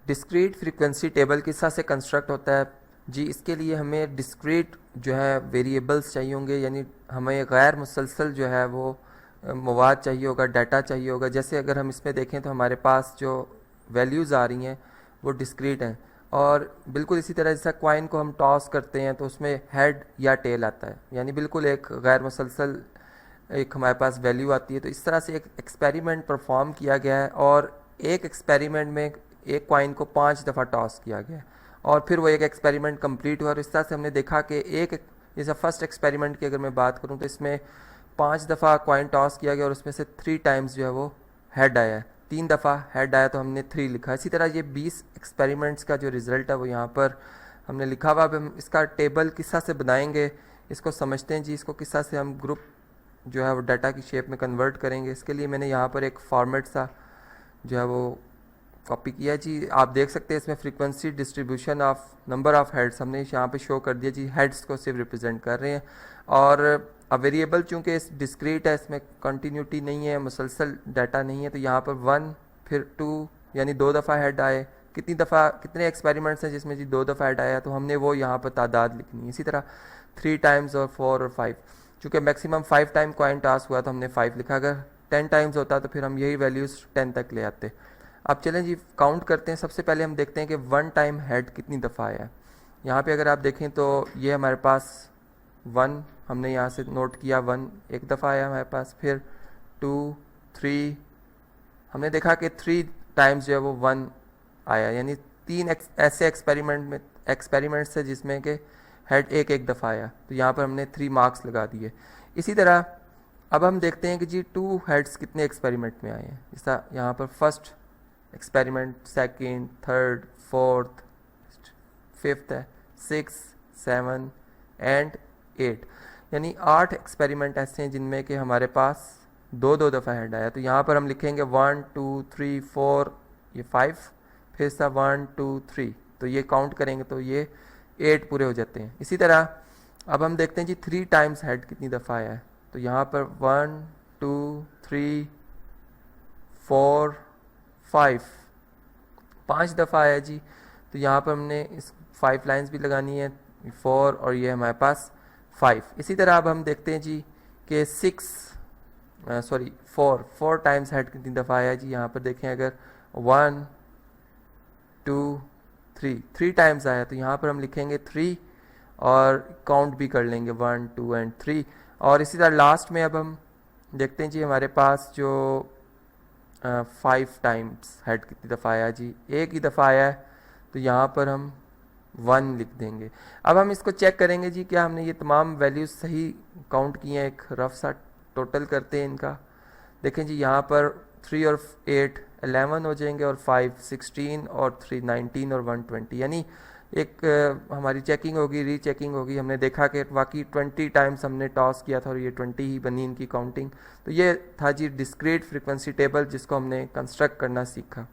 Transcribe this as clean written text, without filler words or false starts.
Discrete frequency table किस तरह से कंस्ट्रक्ट होता है जी? इसके लिए हमें डिस्क्रीट जो है वेरिएबल्स चाहिए होंगे, यानी हमें गैर मुसलसल जो है वो मवाद चाहिए होगा, डाटा चाहिए होगा। जैसे अगर हम इसमें देखें तो हमारे पास जो वैल्यूज़ आ रही हैं वो डिस्क्रीट हैं, और बिल्कुल इसी तरह जैसा कॉइन को हम टॉस करते हैं तो उसमें हेड या टेल आता है, यानी बिल्कुल एक गैर मुसलसल एक हमारे पास वैल्यू आती है। तो इस तरह से एक एक्सपेरिमेंट परफॉर्म किया गया है, और एक एक्सपेरिमेंट में एक कॉइन को 5 दफ़ा टॉस किया गया है, और फिर वो एक एक्सपेरिमेंट कंप्लीट हुआ। और इस तरह से हमने देखा कि एक जैसा फर्स्ट एक्सपेरिमेंट की अगर मैं बात करूं तो इसमें 5 दफ़ा कॉइन टॉस किया गया, और उसमें से 3 टाइम्स जो है वो हेड आया है, 3 दफ़ा हेड आया तो हमने 3 लिखा। इसी तरह ये 20 एक्सपेरिमेंट्स का जो रिज़ल्ट है वो यहाँ पर हमने लिखा हुआ। अब हम इसका टेबल किस तरह से बनाएंगे इसको समझते हैं जी। इसको किस तरह से हम ग्रुप जो है वो डाटा की शेप में कन्वर्ट करेंगे, इसके लिए मैंने यहाँ पर एक फॉर्मेट सा जो है वो कॉपी किया जी। आप देख सकते हैं इसमें frequency distribution of number of heads हमने यहाँ पे शो कर दिया जी। हेड्स को सिर्फ रिप्रेजेंट कर रहे हैं, और अब वेरिएबल चूँकि इस डिस्क्रीट है, इसमें कंटिन्यूटी नहीं है, मुसलसल डाटा नहीं है, तो यहाँ पर 1 फिर 2 यानी 2 दफ़ा हेड आए। कितनी दफ़ा कितने एक्सपेरिमेंट्स हैं जिसमें जी 2 दफ़ा हेड आया, तो हमने वो यहाँ पर तादाद लिखनी है। इसी तरह 3 टाइम्स और 4 और 5, चूँकि मैक्सिमम 5 टाइम कॉइन टॉस हुआ तो हमने 5 लिखा। अगर 10 टाइम्स होता तो फिर हम यही वैल्यूज़ 10 तक ले आते। अब चलें जी काउंट करते हैं। सबसे पहले हम देखते हैं कि 1 टाइम हेड कितनी दफ़ा आया है। यहाँ पे अगर आप देखें तो ये हमारे पास 1 हमने यहाँ से नोट किया, 1 एक दफ़ा आया हमारे पास, फिर 2 3 हमने देखा कि 3 टाइम्स जो है वो 1 आया, यानी 3 ऐसे एक्सपेरिमेंट्स थे जिसमें कि हेड एक दफ़ा आया, तो यहाँ पर हमने 3 मार्क्स लगा दिए। इसी तरह अब हम देखते हैं कि जी 2 हेड्स कितने एक्सपेरिमेंट में आए हैं। जैसा यहाँ पर first experiment, second, third, fourth, fifth है, 6 7 एंड 8, यानी 8 एक्सपेरिमेंट ऐसे हैं जिनमें कि हमारे पास 2 दफ़ा हेड आया। तो यहाँ पर हम लिखेंगे 1 2 3 4, ये 5, फिर सा 1 2 3, तो ये काउंट करेंगे तो ये 8 पूरे हो जाते हैं। इसी तरह अब हम देखते हैं जी 3 टाइम्स हेड कितनी दफ़ा आया है। तो यहाँ पर 1 2 3 4 5 दफ़ा आया जी। तो यहाँ पर हमने इस 5 लाइंस भी लगानी है, 4 और ये हमारे पास 5। इसी तरह अब हम देखते हैं जी कि 4 टाइम्स हेड कितनी दफ़ा आया जी। यहाँ पर देखें अगर 1 2 3 टाइम्स आया, तो यहाँ पर हम लिखेंगे 3 और काउंट भी कर लेंगे 1 2 एंड 3। और इसी तरह लास्ट में अब हम देखते हैं जी हमारे पास जो 5 टाइम्स हेड कितनी दफ़ा आया जी, एक ही दफ़ा आया है, तो यहाँ पर हम 1 लिख देंगे। अब हम इसको चेक करेंगे जी क्या हमने ये तमाम वैल्यूज़ सही काउंट किए हैं। एक रफ सा टोटल करते हैं इनका। देखें जी यहाँ पर 3 और 8 11 हो जाएंगे, और 5 16 और 3 19 और 1 20, यानी एक हमारी चेकिंग होगी, रीचेकिंग होगी। हमने देखा कि वाकई 20 टाइम्स हमने टॉस किया था और ये 20 ही बनी इनकी काउंटिंग। तो ये था जी डिस्क्रीट फ्रीक्वेंसी टेबल जिसको हमने कंस्ट्रक्ट करना सीखा।